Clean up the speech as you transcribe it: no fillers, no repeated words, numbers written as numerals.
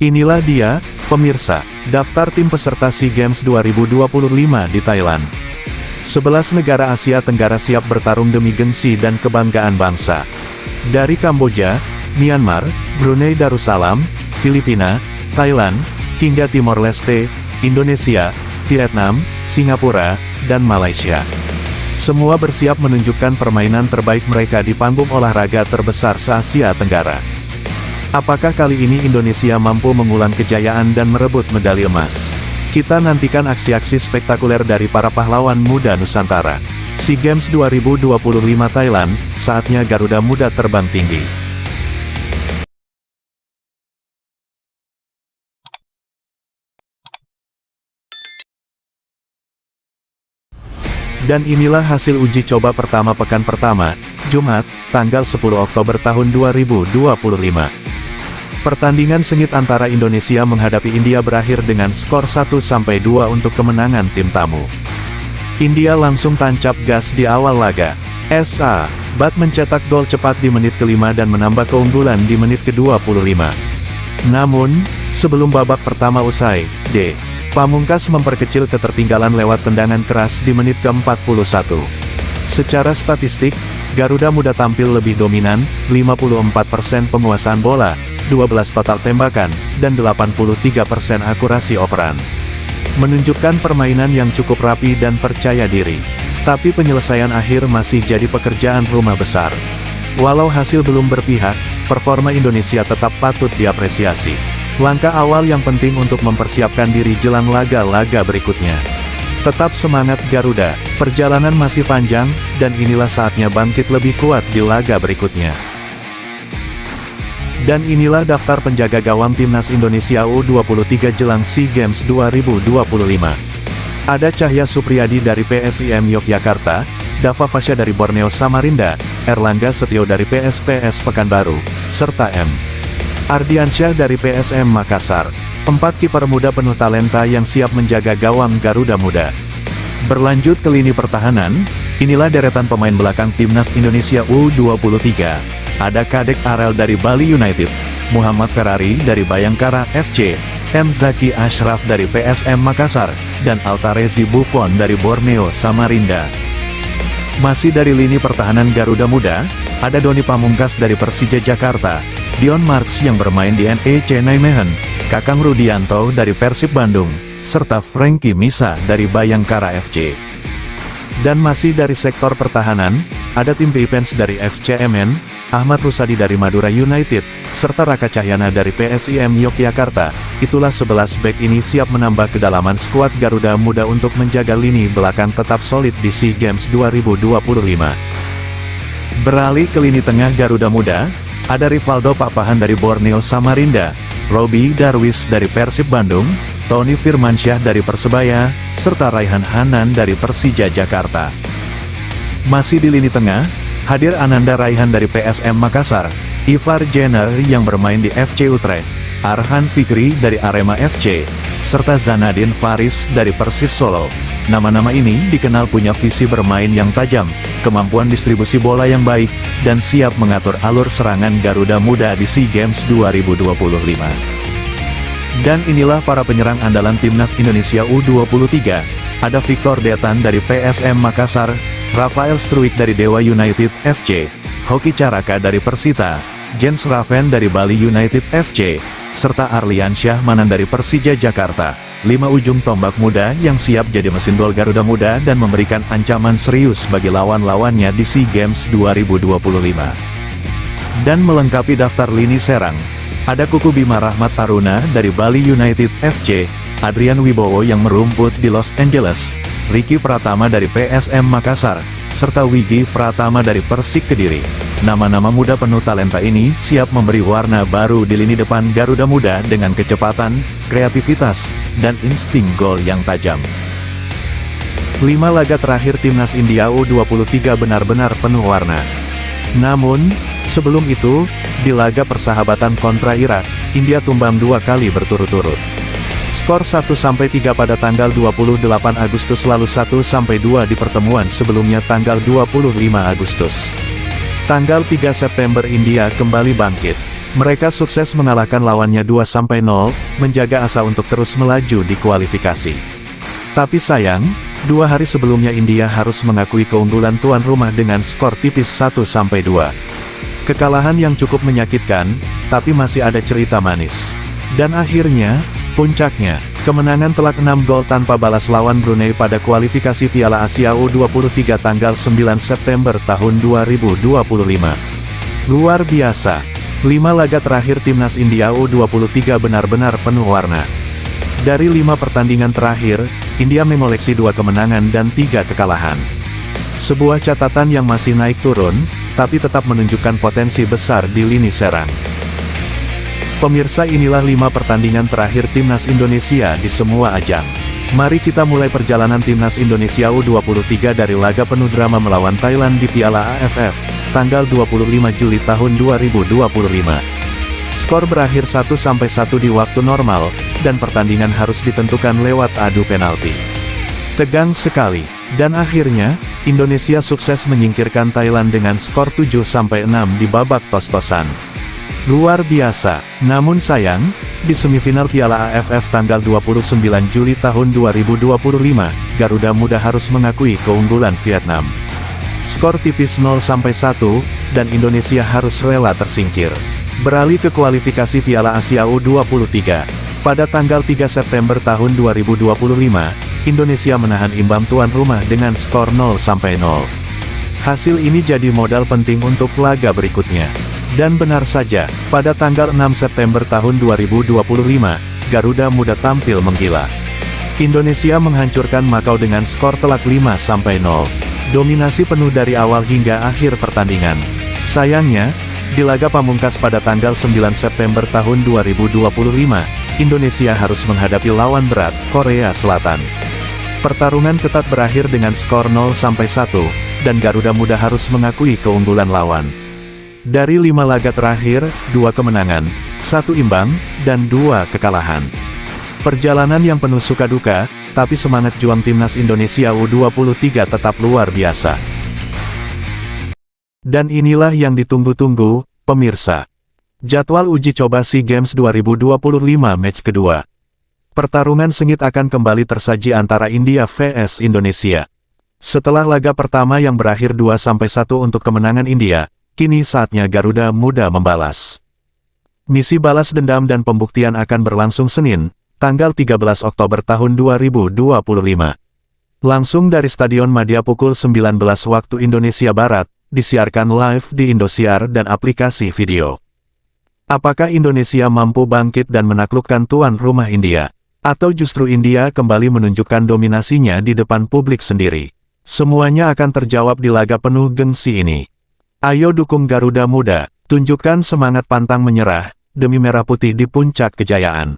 Inilah dia, pemirsa, daftar tim peserta SEA Games 2025 di Thailand. 11 negara Asia Tenggara siap bertarung demi gengsi dan kebanggaan bangsa. Dari Kamboja, Myanmar, Brunei Darussalam, Filipina, Thailand, hingga Timor Leste, Indonesia, Vietnam, Singapura, dan Malaysia. Semua bersiap menunjukkan permainan terbaik mereka di panggung olahraga terbesar se-Asia Tenggara. Apakah kali ini Indonesia mampu mengulang kejayaan dan merebut medali emas? Kita nantikan aksi-aksi spektakuler dari para pahlawan muda Nusantara. SEA Games 2025 Thailand, saatnya Garuda Muda terbang tinggi. Dan inilah hasil uji coba pertama pekan pertama, Jumat, tanggal 10 Oktober tahun 2025. Pertandingan sengit antara Indonesia menghadapi India berakhir dengan skor 1-2 untuk kemenangan tim tamu. India langsung tancap gas di awal laga. S.A. Bhatt mencetak gol cepat di menit ke-5 dan menambah keunggulan di menit ke-25. Namun, sebelum babak pertama usai, D. Pamungkas memperkecil ketertinggalan lewat tendangan keras di menit ke-41. Secara statistik, Garuda Muda tampil lebih dominan, 54% penguasaan bola, 12 total tembakan, dan 83% akurasi operan. Menunjukkan permainan yang cukup rapi dan percaya diri. Tapi penyelesaian akhir masih jadi pekerjaan rumah besar. Walau hasil belum berpihak, performa Indonesia tetap patut diapresiasi. Langkah awal yang penting untuk mempersiapkan diri jelang laga-laga berikutnya. Tetap semangat Garuda, perjalanan masih panjang, dan inilah saatnya bangkit lebih kuat di laga berikutnya. Dan inilah daftar penjaga gawang Timnas Indonesia U23 jelang SEA Games 2025. Ada Cahya Supriyadi dari PSIM Yogyakarta, Dava Fasya dari Borneo Samarinda, Erlangga Setio dari PSPS Pekanbaru, serta M. Ardiansyah dari PSM Makassar. 4 kiper muda penuh talenta yang siap menjaga gawang Garuda Muda. Berlanjut ke lini pertahanan, inilah deretan pemain belakang Timnas Indonesia U23. Ada Kadek Arel dari Bali United, Muhammad Ferrari dari Bayangkara FC, M. Zaki Ashraf dari PSM Makassar, dan Altarezi Buffon dari Borneo Samarinda. Masih dari lini pertahanan Garuda Muda, ada Doni Pamungkas dari Persija Jakarta, Dion Marks yang bermain di NEC Nijmegen, Kakang Rudianto dari Persib Bandung, serta Frankie Misa dari Bayangkara FC. Dan masih dari sektor pertahanan, ada Tim Vipens dari FCMN, Ahmad Rusadi dari Madura United, serta Raka Cahyana dari PSIM Yogyakarta. Itulah 11 bek ini siap menambah kedalaman skuad Garuda Muda untuk menjaga lini belakang tetap solid di SEA Games 2025. Beralih ke lini tengah Garuda Muda, ada Rivaldo Papahan dari Borneo Samarinda, Robi Darwis dari Persib Bandung, Tony Firmansyah dari Persebaya, serta Raihan Hanan dari Persija Jakarta. Masih di lini tengah, hadir Ananda Raihan dari PSM Makassar, Ivar Jenner yang bermain di FC Utrecht, Arhan Fikri dari Arema FC, serta Zanadin Faris dari Persis Solo. Nama-nama ini dikenal punya visi bermain yang tajam, kemampuan distribusi bola yang baik, dan siap mengatur alur serangan Garuda Muda di SEA Games 2025. Dan inilah para penyerang andalan Timnas Indonesia U23, ada Victor Detan dari PSM Makassar, Rafael Struik dari Dewa United FC, Hoki Caraka dari Persita, Jens Raven dari Bali United FC, serta Arlian Syahmanan dari Persija Jakarta. 5 ujung tombak muda yang siap jadi mesin gol Garuda Muda dan memberikan ancaman serius bagi lawan-lawannya di SEA Games 2025. Dan melengkapi daftar lini serang, ada Kuku Bima Rahmat Taruna dari Bali United FC, Adrian Wibowo yang merumput di Los Angeles, Ricky Pratama dari PSM Makassar, serta Wigi Pratama dari Persik Kediri. Nama-nama muda penuh talenta ini siap memberi warna baru di lini depan Garuda Muda dengan kecepatan, kreativitas, dan insting gol yang tajam. 5 laga terakhir Timnas India U23 benar-benar penuh warna. Namun, sebelum itu, di laga persahabatan kontra Irak, India tumbang 2 kali berturut-turut. Skor 1-3 pada tanggal 28 Agustus lalu 1-2 di pertemuan sebelumnya tanggal 25 Agustus. Tanggal 3 September India kembali bangkit. Mereka sukses mengalahkan lawannya 2-0, menjaga asa untuk terus melaju di kualifikasi. Tapi sayang, 2 hari sebelumnya India harus mengakui keunggulan tuan rumah dengan skor tipis 1-2. Kekalahan yang cukup menyakitkan, tapi masih ada cerita manis. Dan akhirnya, puncaknya, kemenangan telak 6 gol tanpa balas lawan Brunei pada kualifikasi Piala Asia U23 tanggal 9 September tahun 2025. Luar biasa. 5 laga terakhir Timnas India U23 benar-benar penuh warna. Dari 5 pertandingan terakhir, India mengoleksi 2 kemenangan dan 3 kekalahan. Sebuah catatan yang masih naik turun, tapi tetap menunjukkan potensi besar di lini serang. Pemirsa, inilah 5 pertandingan terakhir Timnas Indonesia di semua ajang. Mari kita mulai perjalanan Timnas Indonesia U23 dari laga penuh drama melawan Thailand di Piala AFF, tanggal 25 Juli tahun 2025. Skor berakhir 1-1 di waktu normal, dan pertandingan harus ditentukan lewat adu penalti. Tegang sekali, dan akhirnya, Indonesia sukses menyingkirkan Thailand dengan skor 7-6 di babak tos-tosan. Luar biasa, namun sayang, di semifinal Piala AFF tanggal 29 Juli tahun 2025, Garuda Muda harus mengakui keunggulan Vietnam. Skor tipis 0-1, dan Indonesia harus rela tersingkir. Beralih ke kualifikasi Piala Asia U23. Pada tanggal 3 September tahun 2025, Indonesia menahan imbang tuan rumah dengan skor 0-0. Hasil ini jadi modal penting untuk laga berikutnya. Dan benar saja, pada tanggal 6 September tahun 2025, Garuda Muda tampil menggila. Indonesia menghancurkan Makau dengan skor telak 5-0. Dominasi penuh dari awal hingga akhir pertandingan. Sayangnya, di laga pamungkas pada tanggal 9 September tahun 2025, Indonesia harus menghadapi lawan berat, Korea Selatan. Pertarungan ketat berakhir dengan skor 0-1, dan Garuda Muda harus mengakui keunggulan lawan. Dari 5 laga terakhir, 2 kemenangan, 1 imbang, dan 2 kekalahan. Perjalanan yang penuh suka duka, tapi semangat juang Timnas Indonesia U23 tetap luar biasa. Dan inilah yang ditunggu-tunggu, pemirsa. Jadwal uji coba SEA Games 2025 match kedua. Pertarungan sengit akan kembali tersaji antara India vs Indonesia. Setelah laga pertama yang berakhir 2-1 untuk kemenangan India, kini saatnya Garuda Muda membalas. Misi balas dendam dan pembuktian akan berlangsung Senin, tanggal 13 Oktober tahun 2025. Langsung dari Stadion Madia pukul 19 waktu Indonesia Barat, disiarkan live di Indosiar dan aplikasi video. Apakah Indonesia mampu bangkit dan menaklukkan tuan rumah India? Atau justru India kembali menunjukkan dominasinya di depan publik sendiri? Semuanya akan terjawab di laga penuh gengsi ini. Ayo dukung Garuda Muda, tunjukkan semangat pantang menyerah, demi merah putih di puncak kejayaan.